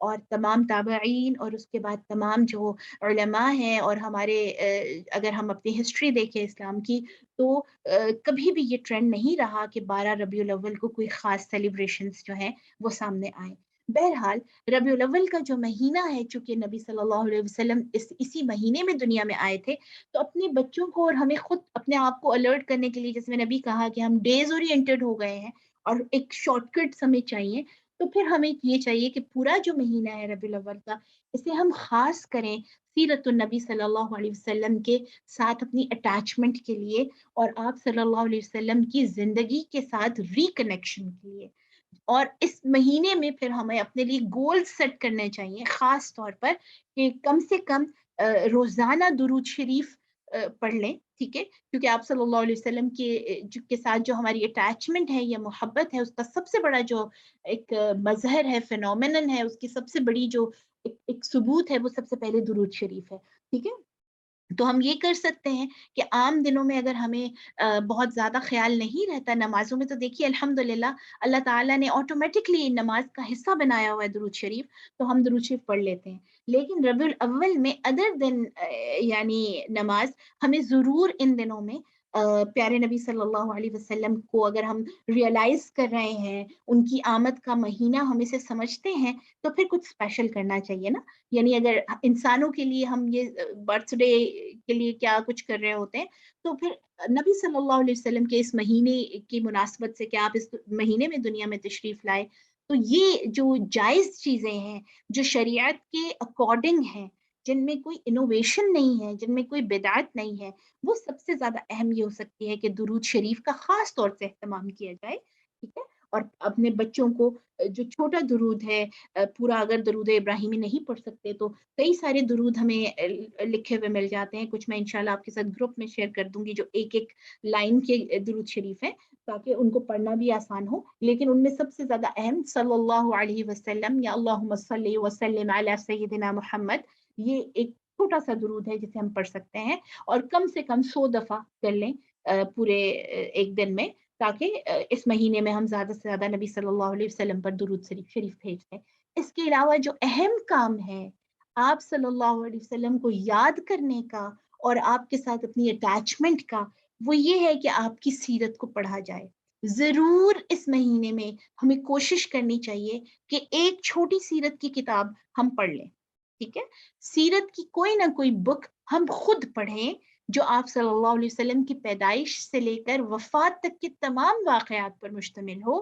اور تمام تابعین اور اس کے بعد تمام جو علماء ہیں اور ہمارے اگر ہم اپنی ہسٹری دیکھیں اسلام کی تو کبھی بھی یہ ٹرینڈ نہیں رہا کہ 12 ربیع الاول کو کوئی خاص سیلیبریشنز جو ہیں وہ سامنے آئیں. بہرحال ربیع الاول کا جو مہینہ ہے، چونکہ نبی صلی اللہ علیہ وسلم اسی مہینے میں دنیا میں آئے تھے، تو اپنے بچوں کو اور ہمیں خود اپنے آپ کو الرٹ کرنے کے لیے، جیسے میں نے ابھی کہا کہ ہم ڈیز اورینٹڈ ہو گئے ہیں اور ایک شارٹ کٹ ہمیں چاہیے، تو پھر ہمیں یہ چاہیے کہ پورا جو مہینہ ہے ربیع الاول کا، اسے ہم خاص کریں سیرت النبی صلی اللہ علیہ وسلم کے ساتھ اپنی اٹیچمنٹ کے لیے اور آپ صلی اللہ علیہ وسلم کی زندگی کے ساتھ ریکنیکشن کے لیے. اور اس مہینے میں پھر ہمیں اپنے لیے گول سیٹ کرنے چاہیے، خاص طور پر کہ کم سے کم روزانہ درود شریف پڑھ لیں. ٹھیک ہے، کیونکہ آپ صلی اللہ علیہ وسلم کے ساتھ جو ہماری اٹیچمنٹ ہے یا محبت ہے، اس کا سب سے بڑا جو ایک مظہر ہے، فینومینن ہے، اس کی سب سے بڑی جو ایک ثبوت ہے، وہ سب سے پہلے درود شریف ہے. ٹھیک ہے، تو ہم یہ کر سکتے ہیں کہ عام دنوں میں اگر ہمیں بہت زیادہ خیال نہیں رہتا نمازوں میں، تو دیکھیے الحمدللہ اللہ تعالیٰ نے آٹومیٹکلی نماز کا حصہ بنایا ہوا ہے درود شریف، تو ہم درود شریف پڑھ لیتے ہیں. لیکن ربیع الاول میں ادر دن یعنی نماز، ہمیں ضرور ان دنوں میں پیارے نبی صلی اللہ علیہ وسلم کو اگر ہم ریئلائز کر رہے ہیں، ان کی آمد کا مہینہ ہم اسے سمجھتے ہیں، تو پھر کچھ اسپیشل کرنا چاہیے نا. یعنی اگر انسانوں کے لیے ہم یہ برتھ ڈے کے لیے کیا کچھ کر رہے ہوتے ہیں، تو پھر نبی صلی اللہ علیہ وسلم کے اس مہینے کی مناسبت سے کہ آپ اس مہینے میں دنیا میں تشریف لائے، تو یہ جو جائز چیزیں ہیں، جو شریعت کے اکارڈنگ ہیں، جن میں کوئی انوویشن نہیں ہے، جن میں کوئی بدعت نہیں ہے، وہ سب سے زیادہ اہم یہ ہو سکتی ہے کہ درود شریف کا خاص طور سے اہتمام کیا جائے. ٹھیک ہے، اور اپنے بچوں کو جو چھوٹا درود ہے، پورا اگر درود ابراہیمی نہیں پڑھ سکتے تو کئی سارے درود ہمیں لکھے ہوئے مل جاتے ہیں. کچھ میں انشاءاللہ آپ کے ساتھ گروپ میں شیئر کر دوں گی جو ایک ایک لائن کے درود شریف ہیں، تاکہ ان کو پڑھنا بھی آسان ہو. لیکن ان میں سب سے زیادہ اہم صلی اللہ علیہ وسلم یا اللہم صلی وسلم علی سیدنا محمد، یہ ایک چھوٹا سا درود ہے جسے ہم پڑھ سکتے ہیں اور کم سے کم 100 دفعہ کر لیں پورے ایک دن میں، تاکہ اس مہینے میں ہم زیادہ سے زیادہ نبی صلی اللہ علیہ وسلم پر درود شریف بھیج دیں. اس کے علاوہ جو اہم کام ہے آپ صلی اللہ علیہ وسلم کو یاد کرنے کا اور آپ کے ساتھ اپنی اٹیچمنٹ کا، وہ یہ ہے کہ آپ کی سیرت کو پڑھا جائے. ضرور اس مہینے میں ہمیں کوشش کرنی چاہیے کہ ایک چھوٹی سیرت کی کتاب ہم پڑھ لیں. ٹھیک ہے، سیرت کی کوئی نہ کوئی بک ہم خود پڑھیں جو آپ صلی اللہ علیہ وسلم کی پیدائش سے لے کر وفات تک کے تمام واقعات پر مشتمل ہو،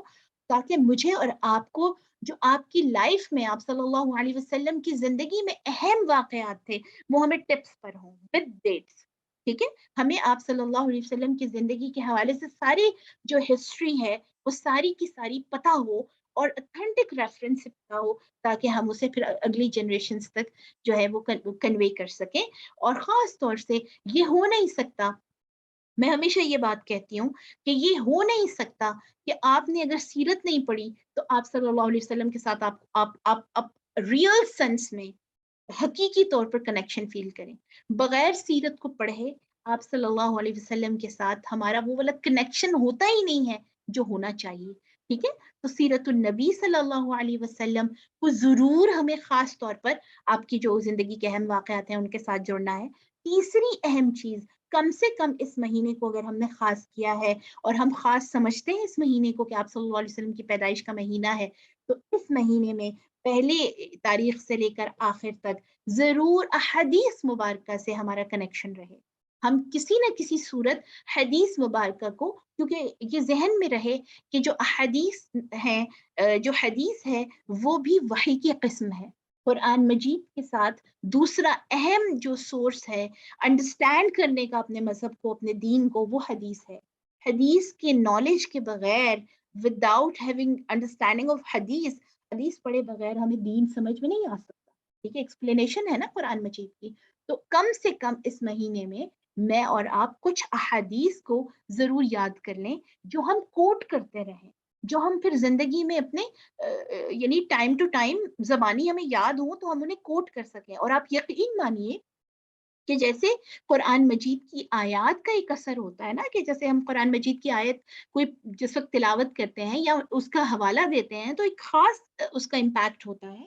تاکہ مجھے اور آپ کو جو آپ کی لائف میں آپ صلی اللہ علیہ وسلم کی زندگی میں اہم واقعات تھے، وہ ہمیں ٹپس پر ہوں ود ڈیٹس. ٹھیک ہے، ہمیں آپ صلی اللہ علیہ وسلم کی زندگی کے حوالے سے ساری جو ہسٹری ہے وہ ساری کی ساری پتہ ہو اور اتھینٹک ریفرنس سے پتہ ہو، تاکہ ہم اسے پھر اگلی جنریشنز تک جو ہے وہ کنوے کر سکیں. اور خاص طور سے یہ ہو نہیں سکتا، میں ہمیشہ یہ بات کہتی ہوں کہ یہ ہو نہیں سکتا کہ آپ نے اگر سیرت نہیں پڑھی تو آپ صلی اللہ علیہ وسلم کے ساتھ آپ ریئل سینس میں حقیقی طور پر کنیکشن فیل کریں. بغیر سیرت کو پڑھے آپ صلی اللہ علیہ وسلم کے ساتھ ہمارا وہ والا کنیکشن ہوتا ہی نہیں ہے جو ہونا چاہیے. ٹھیک ہے، تو سیرت النبی صلی اللہ علیہ وسلم کو ضرور ہمیں خاص طور پر آپ کی جو زندگی کے اہم واقعات ہیں ان کے ساتھ جوڑنا ہے. تیسری اہم چیز، کم سے کم اس مہینے کو اگر ہم نے خاص کیا ہے اور ہم خاص سمجھتے ہیں اس مہینے کو کہ آپ صلی اللہ علیہ وسلم کی پیدائش کا مہینہ ہے، تو اس مہینے میں پہلے تاریخ سے لے کر آخر تک ضرور احادیث مبارکہ سے ہمارا کنیکشن رہے. ہم کسی نہ کسی صورت حدیث مبارکہ کو، کیونکہ یہ ذہن میں رہے کہ جو احادیث ہیں، جو حدیث ہے وہ بھی وحی کی قسم ہے. قرآن مجید کے ساتھ دوسرا اہم جو سورس ہے انڈرسٹینڈ کرنے کا اپنے مذہب کو، اپنے دین کو، وہ حدیث ہے. حدیث کے نالج کے بغیر، وداؤٹ ہیونگ انڈرسٹینڈنگ آف حدیث، حدیث پڑھے بغیر ہمیں دین سمجھ میں نہیں آ سکتا. ٹھیک ہے، ایکسپلینیشن ہے نا قرآن مجید کی. تو کم سے کم اس مہینے میں میں اور آپ کچھ احادیث کو ضرور یاد کر لیں جو ہم کوٹ کرتے رہیں، جو ہم پھر زندگی میں اپنے یعنی ٹائم ٹو ٹائم زبانی ہمیں یاد ہوں تو ہم انہیں کوٹ کر سکیں. اور آپ یقین مانیے کہ جیسے قرآن مجید کی آیات کا ایک اثر ہوتا ہے نا، کہ جیسے ہم قرآن مجید کی آیت کوئی جس وقت تلاوت کرتے ہیں یا اس کا حوالہ دیتے ہیں تو ایک خاص اس کا امپیکٹ ہوتا ہے.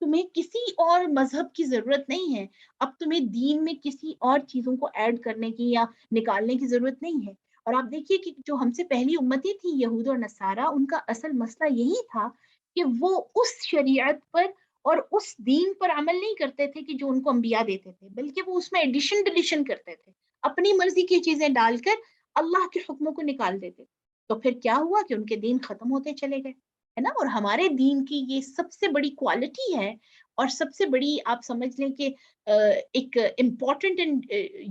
تمہیں کسی اور مذہب کی ضرورت نہیں ہے، اب تمہیں دین میں کسی اور چیزوں کو ایڈ کرنے کی یا نکالنے کی ضرورت نہیں ہے۔ اور آپ دیکھیے کہ جو ہم سے پہلی امتیں تھیں یہود اور نصارہ، ان کا اصل مسئلہ یہی تھا کہ وہ اس شریعت پر اور اس دین پر عمل نہیں کرتے تھے کہ جو ان کو انبیاء دیتے تھے، بلکہ وہ اس میں ایڈیشن ڈلیشن کرتے تھے، اپنی مرضی کی چیزیں ڈال کر اللہ کے حکموں کو نکال دیتے تھے۔ تو پھر کیا ہوا کہ ان کے دین ختم ہوتے چلے گئے، ہے نا؟ اور ہمارے دین کی یہ سب سے بڑی کوالٹی ہے، اور سب سے بڑی آپ سمجھ لیں کہ ایک امپورٹنٹ اینڈ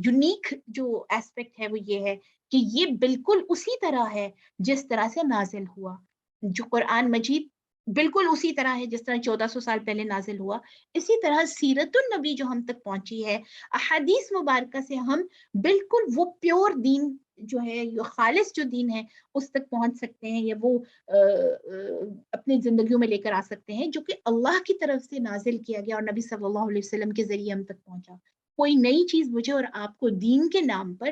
یونیک جو ایسپیکٹ ہے وہ یہ ہے کہ یہ بالکل اسی طرح ہے جس طرح سے نازل ہوا۔ جو قرآن مجید بالکل اسی طرح ہے جس طرح 1400 سال پہلے نازل ہوا، اسی طرح سیرت النبی جو ہم تک پہنچی ہے، احادیث مبارکہ سے ہم بالکل وہ پیور دین جو ہے، یہ خالص جو دین ہے اس تک پہنچ سکتے ہیں، یا وہ اپنی زندگیوں میں لے کر آ سکتے ہیں جو کہ اللہ کی طرف سے نازل کیا گیا اور نبی صلی اللہ علیہ وسلم کے ذریعے ہم تک پہنچا۔ کوئی نئی چیز مجھے اور آپ کو دین کے نام پر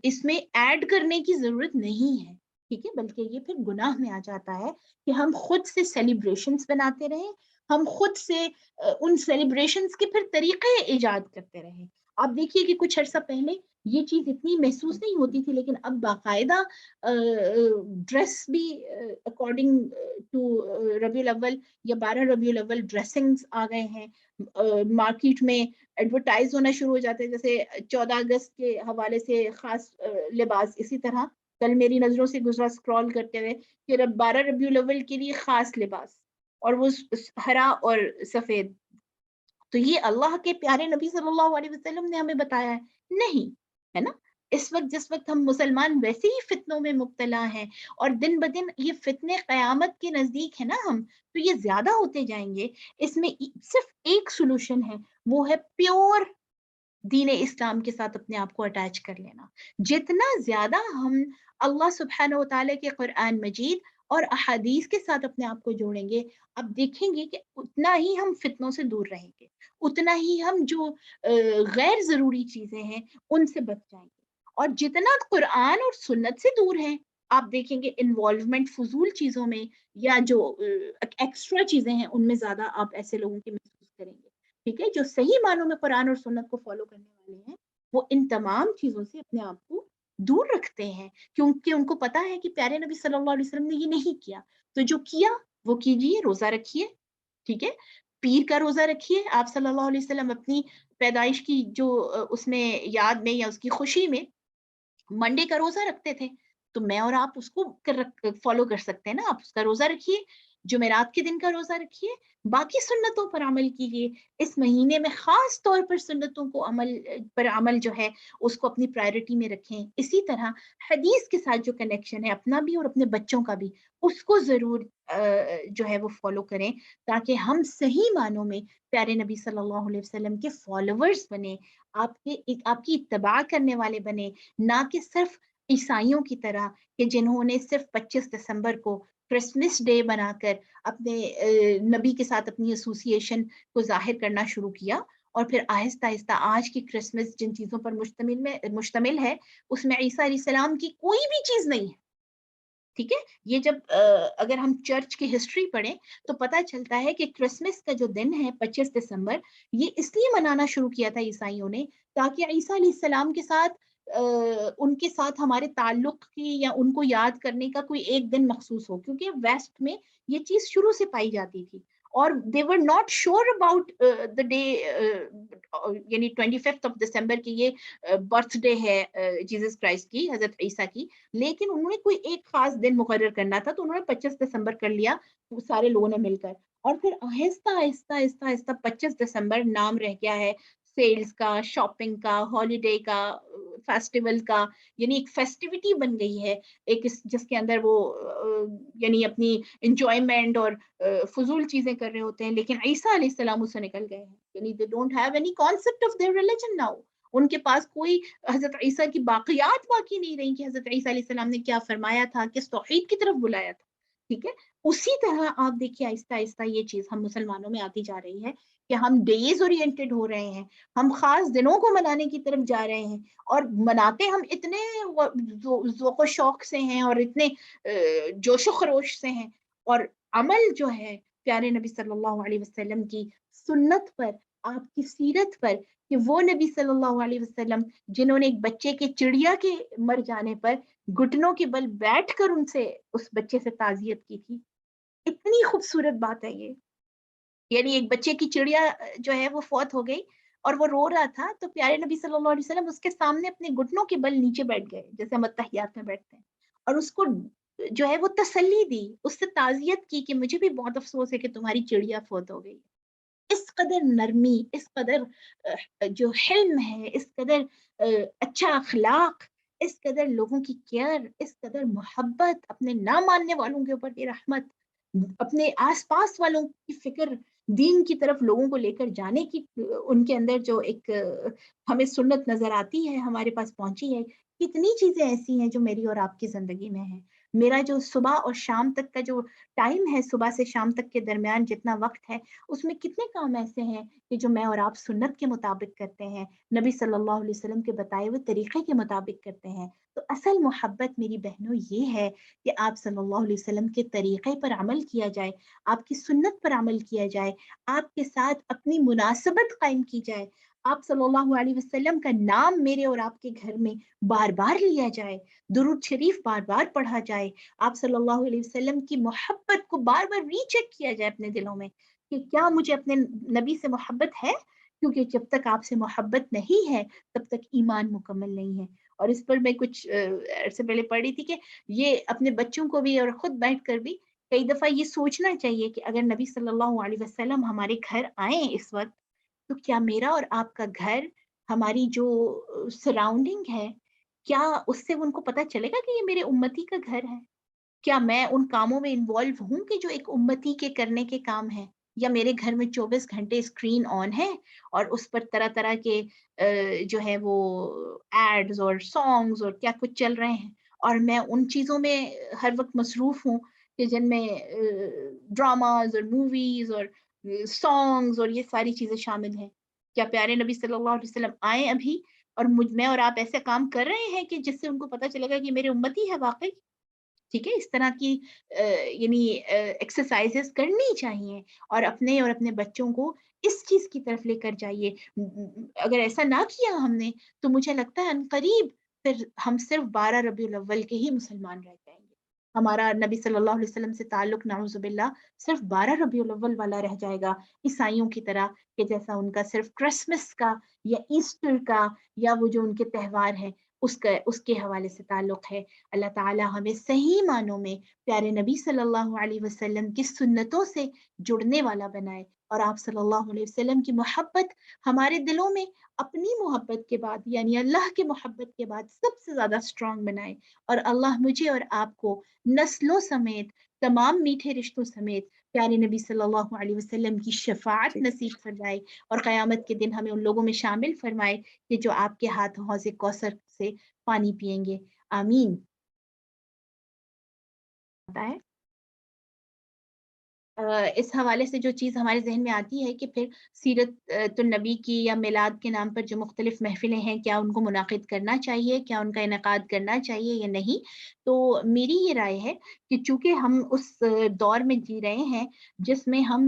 اس میں ایڈ کرنے کی ضرورت نہیں ہے، ٹھیک ہے؟ بلکہ یہ پھر گناہ میں آ جاتا ہے کہ ہم خود سے سیلیبریشنز بناتے رہیں، ہم خود سے ان سیلیبریشنز کے پھر طریقے ایجاد کرتے رہیں۔ آپ دیکھیے کہ کچھ عرصہ پہلے یہ چیز اتنی محسوس نہیں ہوتی تھی، لیکن اب باقاعدہ ڈریس بھی اکارڈنگ ٹو ربیع الاول یا 12 ربیع الاول ڈریسنگز آ گئے ہیں، مارکیٹ میں ایڈورٹائز ہونا شروع ہو جاتے ہیں، جیسے 14 اگست کے حوالے سے خاص لباس، اسی طرح کل میری نظروں سے گزرا اسکرول کرتے ہوئے کہ 12 ربیع الاول کے لیے خاص لباس، اور وہ ہرا اور سفید۔ تو یہ اللہ کے پیارے نبی صلی اللہ علیہ وسلم نے ہمیں بتایا ہے نہیں، ہے نا؟ اس وقت جس وقت ہم مسلمان ویسے ہی فتنوں میں مبتلا ہیں، اور دن بدن یہ فتنے قیامت کے نزدیک ہے نا ہم، تو یہ زیادہ ہوتے جائیں گے۔ اس میں صرف ایک سولوشن ہے، وہ ہے پیور دین اسلام کے ساتھ اپنے آپ کو اٹیچ کر لینا۔ جتنا زیادہ ہم اللہ سبحانہ و تعالیٰ کے قرآن مجید اور احادیث کے ساتھ اپنے آپ کو جوڑیں گے، اب دیکھیں گے کہ اتنا ہی ہم فتنوں سے دور رہیں گے، اتنا ہی ہم جو غیر ضروری چیزیں ہیں ان سے بچ جائیں گے۔ اور جتنا قرآن اور سنت سے دور ہیں، آپ دیکھیں گے انوالومنٹ فضول چیزوں میں یا جو ایکسٹرا چیزیں ہیں ان میں زیادہ آپ ایسے لوگوں کی محسوس کریں گے، ٹھیک ہے؟ جو صحیح معنوں میں قرآن اور سنت کو فالو کرنے والے ہیں، وہ ان تمام چیزوں سے اپنے آپ کو دور رکھتے ہیں، کیونکہ ان کو پتا ہے کہ پیارے نبی صلی اللہ علیہ وسلم نے یہ نہیں کیا۔ تو جو کیا وہ کیجیے، روزہ رکھیے، ٹھیک ہے؟ پیر کا روزہ رکھیے۔ آپ صلی اللہ علیہ وسلم اپنی پیدائش کی جو اس میں یاد میں یا اس کی خوشی میں منڈے کا روزہ رکھتے تھے، تو میں اور آپ اس کو فالو کر سکتے ہیں نا۔ آپ اس کا روزہ رکھیے، جمعرات کے دن کا روزہ رکھیے، باقی سنتوں پر عمل کیجیے۔ اس مہینے میں خاص طور پر سنتوں کو عمل جو ہے اس کو اپنی پرائرٹی میں رکھیں۔ اسی طرح حدیث کے ساتھ جو کنیکشن ہے اپنا بھی اور اپنے بچوں کا بھی، اس کو ضرور جو ہے وہ فالو کریں، تاکہ ہم صحیح معنوں میں پیارے نبی صلی اللہ علیہ وسلم کے فالوورز بنے، آپ کی اتباع کرنے والے بنے، نہ کہ صرف عیسائیوں کی طرح کہ جنہوں نے صرف 25 دسمبر کو کرسمس ڈے بنا کر اپنے نبی کے ساتھ اپنی ایسوسیشن کو ظاہر کرنا شروع کیا، اور پھر آہستہ آہستہ آج کی کرسمس جن چیزوں پر مشتمل ہے اس میں عیسیٰ علیہ السلام کی کوئی بھی چیز نہیں ہے، ٹھیک ہے؟ یہ جب اگر ہم چرچ کی ہسٹری پڑھیں تو پتہ چلتا ہے کہ کرسمس کا جو دن ہے 25 دسمبر، یہ اس لیے منانا شروع کیا تھا عیسائیوں نے تاکہ عیسیٰ علیہ السلام کے ساتھ ان کے ساتھ ہمارے تعلق کی یا ان کو یاد کرنے کا کوئی ایک دن مخصوص ہو، کیونکہ ویسٹ میں یہ چیز شروع سے پائی جاتی تھی، اور they were not sure about the day یعنی 25 دسمبر کی یہ برتھ ڈے ہے جیزس کرائسٹ کی، حضرت عیسیٰ کی، لیکن انہوں نے کوئی ایک خاص دن مقرر کرنا تھا تو انہوں نے 25 دسمبر کر لیا سارے لوگوں نے مل کر، اور پھر آہستہ آہستہ آہستہ آہستہ 25 دسمبر نام رہ گیا ہے سیلز کا، شاپنگ کا، ہالیڈے کا، فیسٹیول کا، یعنی ایک فیسٹیوٹی بن گئی ہے، ایک جس کے اندر وہ یعنی اپنی انجوائمنٹ اور فضول چیزیں کر رہے ہوتے ہیں، لیکن عیسیٰ علیہ السلام اس سے نکل گئے ہیں، یعنی they don't have any concept of their religion now۔ ان کے پاس کوئی حضرت عیسیٰ کی باقیات باقی نہیں رہی کہ حضرت عیسیٰ علیہ السلام نے کیا فرمایا تھا، کس توحید کی طرف بلایا تھا، ٹھیک ہے؟ اسی طرح آپ دیکھیے آہستہ آہستہ یہ چیز ہم مسلمانوں میں آتی جا رہی ہے کہ ہم ڈیز اورینٹڈ ہو رہے ہیں، ہم خاص دنوں کو منانے کی طرف جا رہے ہیں، اور مناتے ہم اتنے ذوق و شوق سے ہیں اور اتنے جوش و خروش سے ہیں، اور عمل جو ہے پیارے نبی صلی اللہ علیہ وسلم کی سنت پر، آپ کی سیرت پر، کہ وہ نبی صلی اللہ علیہ وسلم جنہوں نے ایک بچے کے چڑیا کے مر جانے پر گھٹنوں کے بل بیٹھ کر ان سے اس بچے سے تعزیت کی تھی. اتنی خوبصورت بات ہے یہ. یعنی ایک بچے کی چڑیا جو ہے وہ فوت ہو گئی اور وہ رو رہا تھا، تو پیارے نبی صلی اللہ علیہ وسلم اس کے سامنے اپنے گھٹنوں کے بل نیچے بیٹھ گئے جیسے ہم اتحیات میں بیٹھتے ہیں، اور اس کو جو ہے وہ تسلی دی، اس سے تعزیت کی کہ مجھے بھی بہت افسوس ہے کہ تمہاری چڑیا فوت ہو گئی. اس قدر نرمی، اس قدر جو حلم ہے، اس قدر اچھا اخلاق، اس قدر لوگوں کی کیئر، اس قدر محبت، اپنے نہ ماننے والوں کے اوپر کی رحمت، اپنے آس پاس والوں کی فکر، دین کی طرف لوگوں کو لے کر جانے کی ان کے اندر جو ایک ہمیں سنت نظر آتی ہے، ہمارے پاس پہنچی ہے. کتنی چیزیں ایسی ہیں جو میری اور آپ کی زندگی میں ہیں. میرا جو صبح اور شام تک کا جو ٹائم ہے، صبح سے شام تک کے درمیان جتنا وقت ہے، اس میں کتنے کام ایسے ہیں کہ جو میں اور آپ سنت کے مطابق کرتے ہیں، نبی صلی اللہ علیہ وسلم کے بتائے ہوئے طریقے کے مطابق کرتے ہیں. تو اصل محبت میری بہنوں یہ ہے کہ آپ صلی اللہ علیہ وسلم کے طریقے پر عمل کیا جائے، آپ کی سنت پر عمل کیا جائے، آپ کے ساتھ اپنی مناسبت قائم کی جائے، آپ صلی اللہ علیہ وسلم کا نام میرے اور آپ کے گھر میں بار بار لیا جائے، درود شریف بار بار پڑھا جائے، آپ صلی اللہ علیہ وسلم کی محبت کو بار بار ری چیک کیا جائے اپنے دلوں میں کہ کیا مجھے اپنے نبی سے محبت ہے، کیونکہ جب تک آپ سے محبت نہیں ہے تب تک ایمان مکمل نہیں ہے. اور اس پر میں کچھ عرصے پہلے پڑھ رہی تھی کہ یہ اپنے بچوں کو بھی اور خود بیٹھ کر بھی کئی دفعہ یہ سوچنا چاہیے کہ اگر نبی صلی اللہ علیہ وسلم ہمارے گھر آئیں اس وقت، تو کیا میرا اور آپ کا گھر، ہماری جو سراؤنڈنگ ہے، کیا اس سے ان کو پتا چلے گا کہ یہ میرے امتی کا گھر ہے؟ کیا میں ان کاموں میں انوالو ہوں کہ جو ایک امتی کے کرنے کے کام ہیں، یا میرے گھر میں 24 گھنٹے اسکرین آن ہے اور اس پر طرح طرح کے جو ہے وہ ایڈز اور سانگز اور کیا کچھ چل رہے ہیں، اور میں ان چیزوں میں ہر وقت مصروف ہوں کہ جن میں ڈراماز اور موویز اور سانگز اور یہ ساری چیزیں شامل ہیں. کیا پیارے نبی صلی اللہ علیہ وسلم آئیں ابھی اور میں اور آپ ایسے کام کر رہے ہیں کہ جس سے ان کو پتا چلے گا کہ میرے امتی ہے واقعی؟ ٹھیک ہے، اس طرح کی یعنی ایکسرسائزز کرنی چاہیے، اور اپنے بچوں کو اس چیز کی طرف لے کر جائیے. اگر ایسا نہ کیا ہم نے تو مجھے لگتا ہے عنقریب پھر ہم صرف 12 ربیع الاول کے ہی مسلمان رہ جائیں گے. ہمارا نبی صلی اللہ علیہ وسلم سے تعلق نعوذ باللہ صرف 12 ربیع الاول والا رہ جائے گا، عیسائیوں کی طرح کہ جیسا ان کا صرف کرسمس کا یا ایسٹر کا یا وہ جو ان کے تہوار ہیں اس کے حوالے سے تعلق ہے. اللہ تعالی ہمیں صحیح معنوں میں پیارے نبی صلی اللہ علیہ وسلم کی سنتوں سے جڑنے والا بنائے، اور آپ صلی اللہ علیہ وسلم کی محبت ہمارے دلوں میں اپنی محبت کے بعد، یعنی اللہ کی محبت کے بعد سب سے زیادہ اسٹرانگ بنائے. اور اللہ مجھے اور آپ کو نسلوں سمیت، تمام میٹھے رشتوں سمیت پیارے نبی صلی اللہ علیہ وسلم کی شفاعت نصیب فرمائے، اور قیامت کے دن ہمیں ان لوگوں میں شامل فرمائے کہ جو آپ کے ہاتھ حوض کوثر سے پانی پیئیں گے. آمین. ہے اس حوالے سے جو چیز ہمارے ذہن میں آتی ہے کہ پھر سیرت النبی کی یا میلاد کے نام پر جو مختلف محفلیں ہیں، کیا ان کو منعقد کرنا چاہیے، کیا ان کا انعقاد کرنا چاہیے یا نہیں. تو میری یہ رائے ہے کہ چونکہ ہم اس دور میں جی رہے ہیں جس میں ہم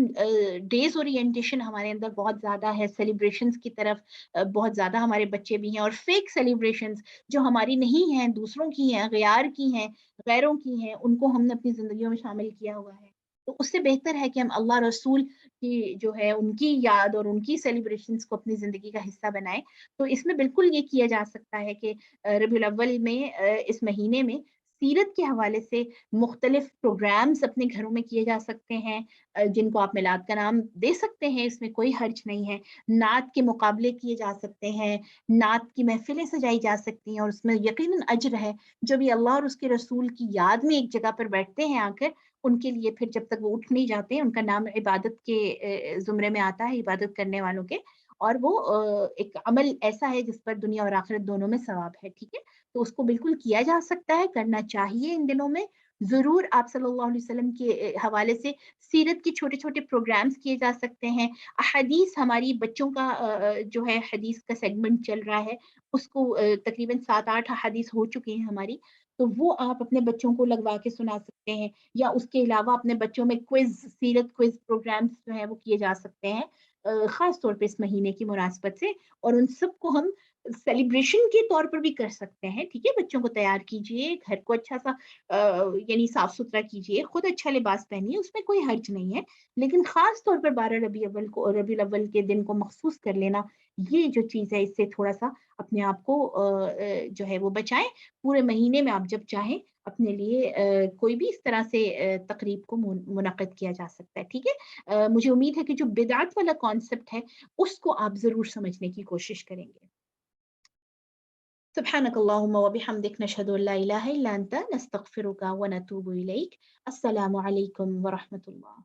ڈیز اورینٹیشن ہمارے اندر بہت زیادہ ہے، سیلیبریشنز کی طرف بہت زیادہ ہمارے بچے بھی ہیں، اور فیک سیلیبریشنز جو ہماری نہیں ہیں، دوسروں کی ہیں، غیار کی ہیں، غیروں کی ہیں، ان کو ہم نے اپنی زندگیوں میں شامل کیا ہوا ہے. تو اس سے بہتر ہے کہ ہم اللہ رسول کی جو ہے ان کی یاد اور ان کی سیلیبریشنز کو اپنی زندگی کا حصہ بنائیں. تو اس میں بالکل یہ کیا جا سکتا ہے کہ ربیع الاول میں اس مہینے میں سیرت کے حوالے سے مختلف پروگرامز اپنے گھروں میں کیے جا سکتے ہیں، جن کو آپ میلاد کا نام دے سکتے ہیں، اس میں کوئی حرج نہیں ہے. نعت کے مقابلے کیے جا سکتے ہیں، نعت کی محفلیں سجائی جا سکتی ہیں، اور اس میں یقیناً اجر ہے. جو بھی اللہ اور اس کے رسول کی یاد میں ایک جگہ پر بیٹھتے ہیں آ کر، ان کے لیے پھر جب تک وہ اٹھ نہیں جاتے ان کا نام عبادت کے زمرے میں آتا ہے، عبادت کرنے والوں کے، اور وہ ایک عمل ایسا ہے جس پر دنیا اور آخرت دونوں میں ثواب ہے. ٹھیک ہے، تو اس کو بالکل کیا جا سکتا ہے، کرنا چاہیے ان دنوں میں. ضرور آپ صلی اللہ علیہ وسلم کے حوالے سے سیرت کے چھوٹے چھوٹے پروگرامز کیے جا سکتے ہیں. احادیث، ہماری بچوں کا جو ہے حدیث کا سیگمنٹ چل رہا ہے، اس کو تقریباً 7-8 احادیث ہو چکی ہیں ہماری، تو وہ آپ اپنے بچوں کو لگوا کے سنا سکتے ہیں، یا اس کے علاوہ اپنے بچوں میں سیرت کوئز پروگرامس جو ہیں وہ کیے جا سکتے ہیں، خاص طور پہ اس مہینے کی مناسبت سے، اور ان سب کو ہم سیلیبریشن کے طور پر بھی کر سکتے ہیں، ٹھیک ہے؟ بچوں کو تیار کیجئے، گھر کو اچھا-سا یعنی صاف-ستھرا کیجئے، خود اچھا لباس پہنیے، اس میں کوئی حرج نہیں ہے، لیکن خاص طور پر 12 ربیع الاول کے دن کو مخصوص کر لینا، یہ جو چیز ہے اس سے تھوڑا-سا اپنے آپ کو جو ہے وہ بچائیں۔ پورے مہینے میں آپ جب چاہیں اپنے لیے کوئی بھی اس طرح سے تقریب کو منعقد کیا جا سکتا ہے، ٹھیک ہے؟ مجھے امید ہے کہ جو بدعت والا کانسیپٹ ہے، اس کو آپ ضرور سمجھنے کی کوشش کریں گے۔ سبحانك اللهم وبحمدك نشهد أن لا إله إلا أنت نستغفرك ونتوب إليك. السلام عليكم ورحمة الله.